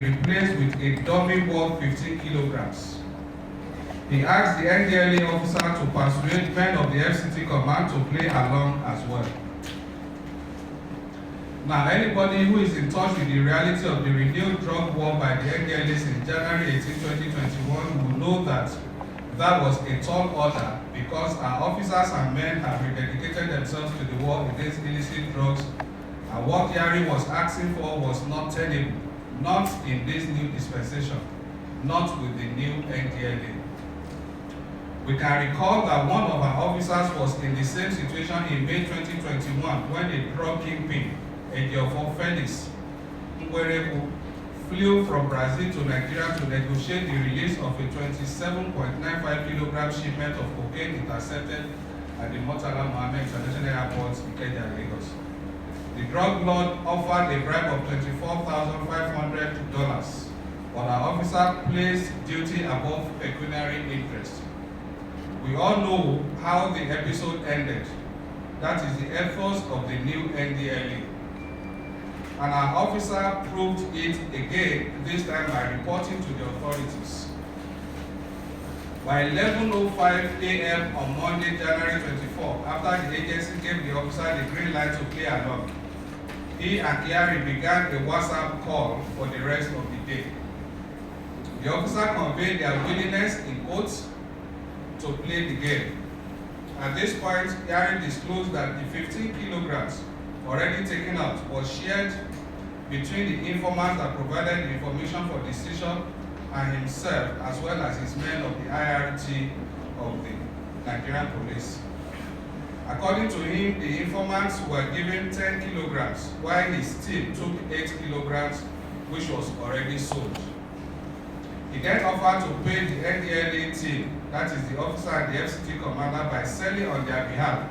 replaced with a dummy worth 15 kilograms. He asked the NDLEA officer to persuade men of the FCT command to play along as well. Now, anybody who is in touch with the reality of the renewed drug war by the NDLEA since January 18, 2021 will know that that was a tall order because our officers and men have rededicated themselves to the war against illicit drugs, and what Kyari was asking for was not tenable. Not in this new dispensation, not with the new NDLEA. We can recall that one of our officers was in the same situation in May 2021 when a drug kingpin, Ejiofor Felix Ngwerebu, flew from Brazil to Nigeria to negotiate the release of a 27.95 kilogram shipment of cocaine intercepted at the Murtala Mohammed International Airport, Ikeja, Lagos. The drug lord offered a bribe of $24,500, but our officer placed duty above pecuniary interest. We all know how the episode ended. That is the efforts of the new NDLEA. And our officer proved it again, this time by reporting to the authorities. By 11:05 a.m. on Monday, January 24, after the agency gave the officer the green light to play along, he and Kyari began a WhatsApp call for the rest of the day. The officer conveyed their willingness in oaths to play the game. At this point, Kyari disclosed that the 15 kilograms already taken out was shared between the informants that provided the information for decision and himself, as well as his men of the IRT of the Nigerian police. According to him, the informants were given 10 kilograms, while his team took 8 kilograms, which was already sold. He then offered to pay the NDLEA team, that is the officer and the FCT commander, by selling on their behalf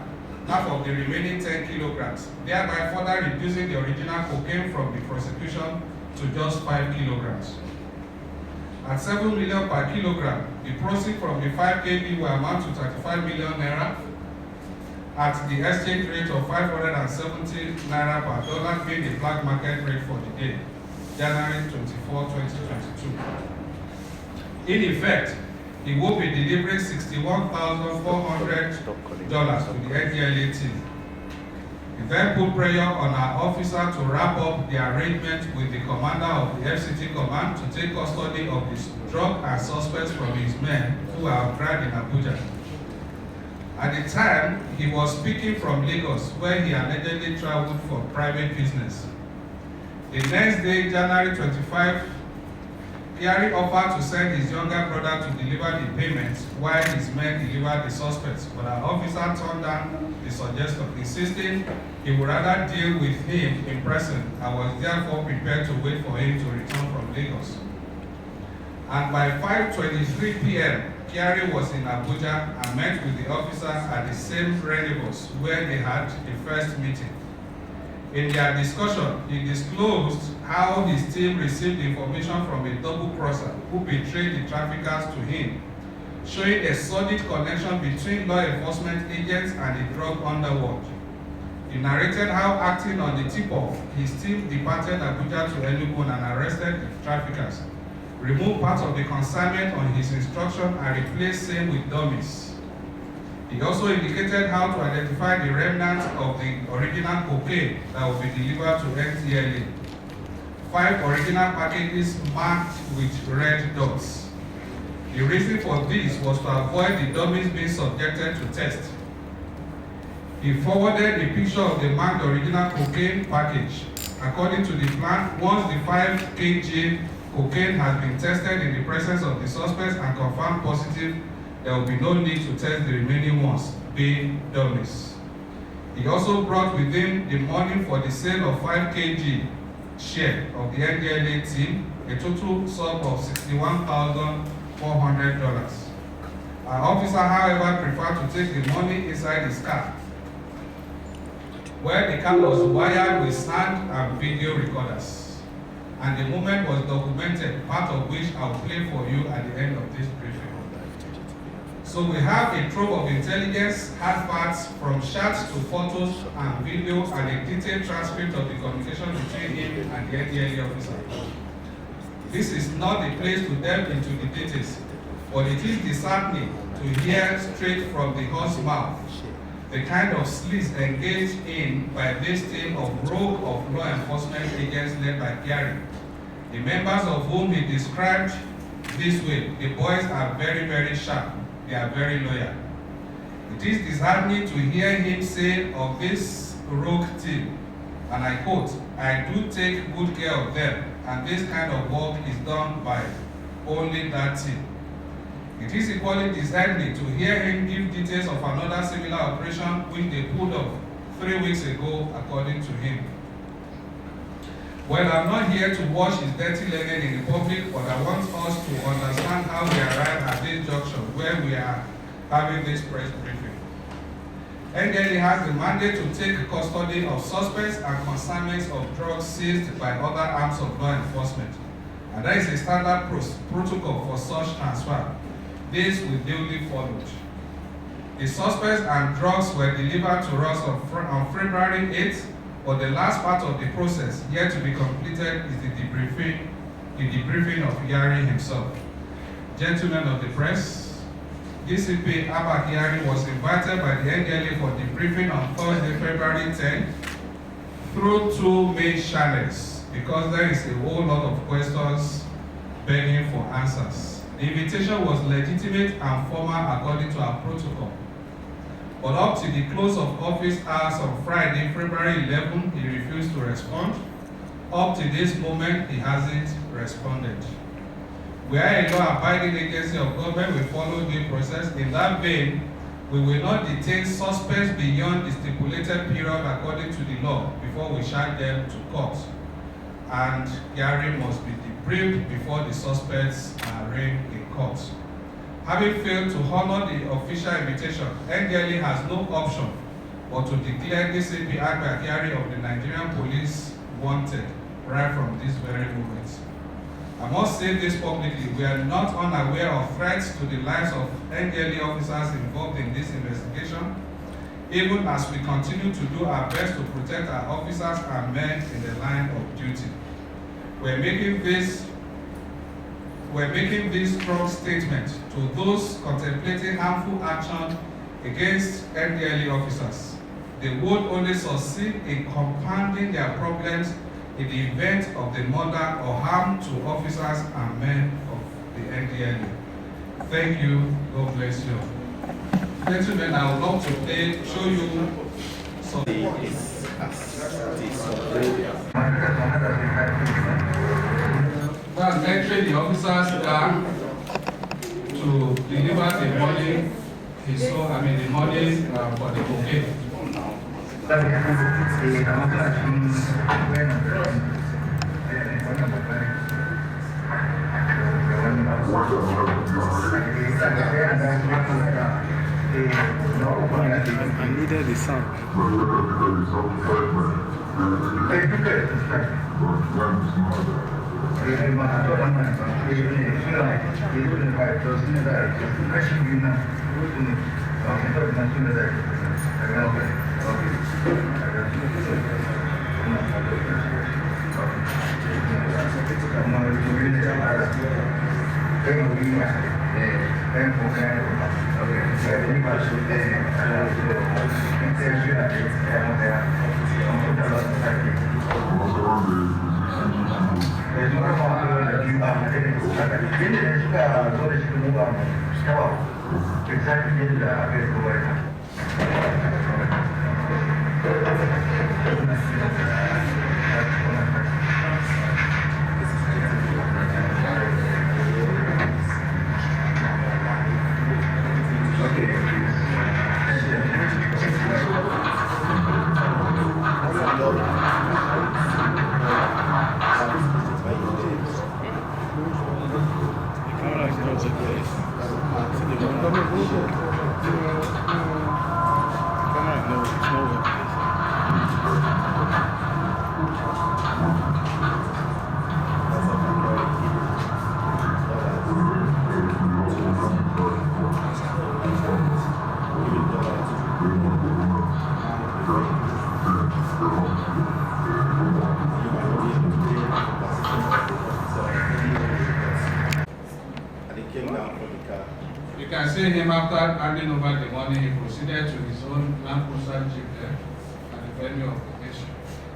half of the remaining 10 kilograms, thereby further reducing the original cocaine from the prosecution to just 5 kilograms. At 7 million per kilogram, the proceeds from the 5 kg will amount to 35 million naira at the exchange rate of 570 naira per dollar, being the black market rate for the day, January 24, 2022. In effect, he will be delivering $61,400 to the NDLEA team. He then put pressure on our officer to wrap up the arrangement with the commander of the FCT command to take custody of the drug and suspects from his men who are tried in Abuja. At the time, he was speaking from Lagos, where he allegedly traveled for private business. The next day, January 25, Kyari offered to send his younger brother to deliver the payments while his men delivered the suspects, but our officer turned down the suggestion, insisting he would rather deal with him in person and was therefore prepared to wait for him to return from Lagos. And by 5:23 p.m., Kyari was in Abuja and met with the officer at the same rendezvous where they had the first meeting. In their discussion, he disclosed how his team received information from a double-crosser who betrayed the traffickers to him, showing a solid connection between law enforcement agents and the drug underworld. He narrated how, acting on the tip-off, his team departed Abuja to Enugu and arrested the traffickers, removed part of the consignment on his instruction and replaced same with dummies. He also indicated how to identify the remnants of the original cocaine that will be delivered to NDLEA. 5 original packages marked with red dots. The reason for this was to avoid the dummies being subjected to test. He forwarded a picture of the marked original cocaine package. According to the plan, once the 5 kg cocaine has been tested in the presence of the suspects and confirmed positive, there will be no need to test the remaining ones, being dummies. He also brought with him the money for the sale of 5 kg share of the NDLEA team, a total sum of $61,400. Our officer, however, preferred to take the money inside his car, where the car was wired with sound and video recorders. And the moment was documented, part of which I will play for you at the end of this briefing. So we have a trove of intelligence, hard facts, from chats to photos and videos, and a detailed transcript of the communication between him and the NDLEA officer. This is not the place to delve into the details, but it is disheartening to hear straight from the horse's mouth the kind of sleaze engaged in by this team of rogue of law enforcement agents led by Kyari, the members of whom he described this way. The boys are very, very sharp. They are very loyal. It is disheartening to hear him say of this rogue team, and I quote, "I do take good care of them, and this kind of work is done by only that team." It is equally disheartening to hear him give details of another similar operation which they pulled off 3 weeks ago, according to him. Well, I'm not here to wash his dirty linen in the public, but I want us to understand how we arrived at this junction where we are having this press briefing. NDLEA has the mandate to take custody of suspects and consignments of drugs seized by other arms of law enforcement, and there is a standard protocol for such transfer. This will duly followed. The suspects and drugs were delivered to us on February 8th, but the last part of the process yet to be completed is the debriefing of Kyari himself. Gentlemen of the press, DCP Abba Kyari was invited by the NDLEA for debriefing on Thursday, February 10th, through 2 main channels, because there is a whole lot of questions begging for answers. The invitation was legitimate and formal according to our protocol. But up to the close of office hours on Friday, February 11, he refused to respond. Up to this moment, he hasn't responded. We are a law-abiding agency of government. We follow due process. In that vein, we will not detain suspects beyond the stipulated period according to the law before we charge them to court. And Kyari must be debriefed before the suspects are arraigned in court. Having failed to honor the official invitation, NDLEA has no option but to declare DCP Abba Kyari of the Nigerian police wanted right from this very moment. I must say this publicly, we are not unaware of threats to the lives of NDLEA officers involved in this investigation, even as we continue to do our best to protect our officers and men in the line of duty. We're making this strong statement to those contemplating harmful action against NDLEA officers. They would only succeed in compounding their problems in the event of the murder or harm to officers and men of the NDLEA. Thank you. God bless you. Gentlemen, I would love to show you some. That's actually the officers are to deliver the money, the money for the cocaine. I needed the sound. You can see him after handing over the money, he proceeded to his own Land Cruiser Jeep there at the venue of occasion.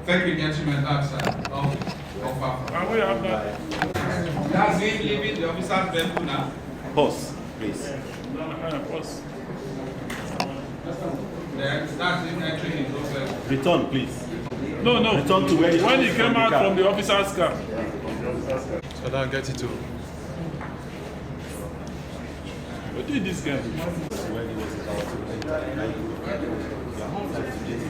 Thank you, gentlemen. That's all offer. And we have that. That's him leaving the officer's vehicle now. Pause, please. Pause. Then that's him entering his own vehicle. Return, please. No. Return to where when he came out from the officer's car. So now get it to. What did this guy? When he was about to enter,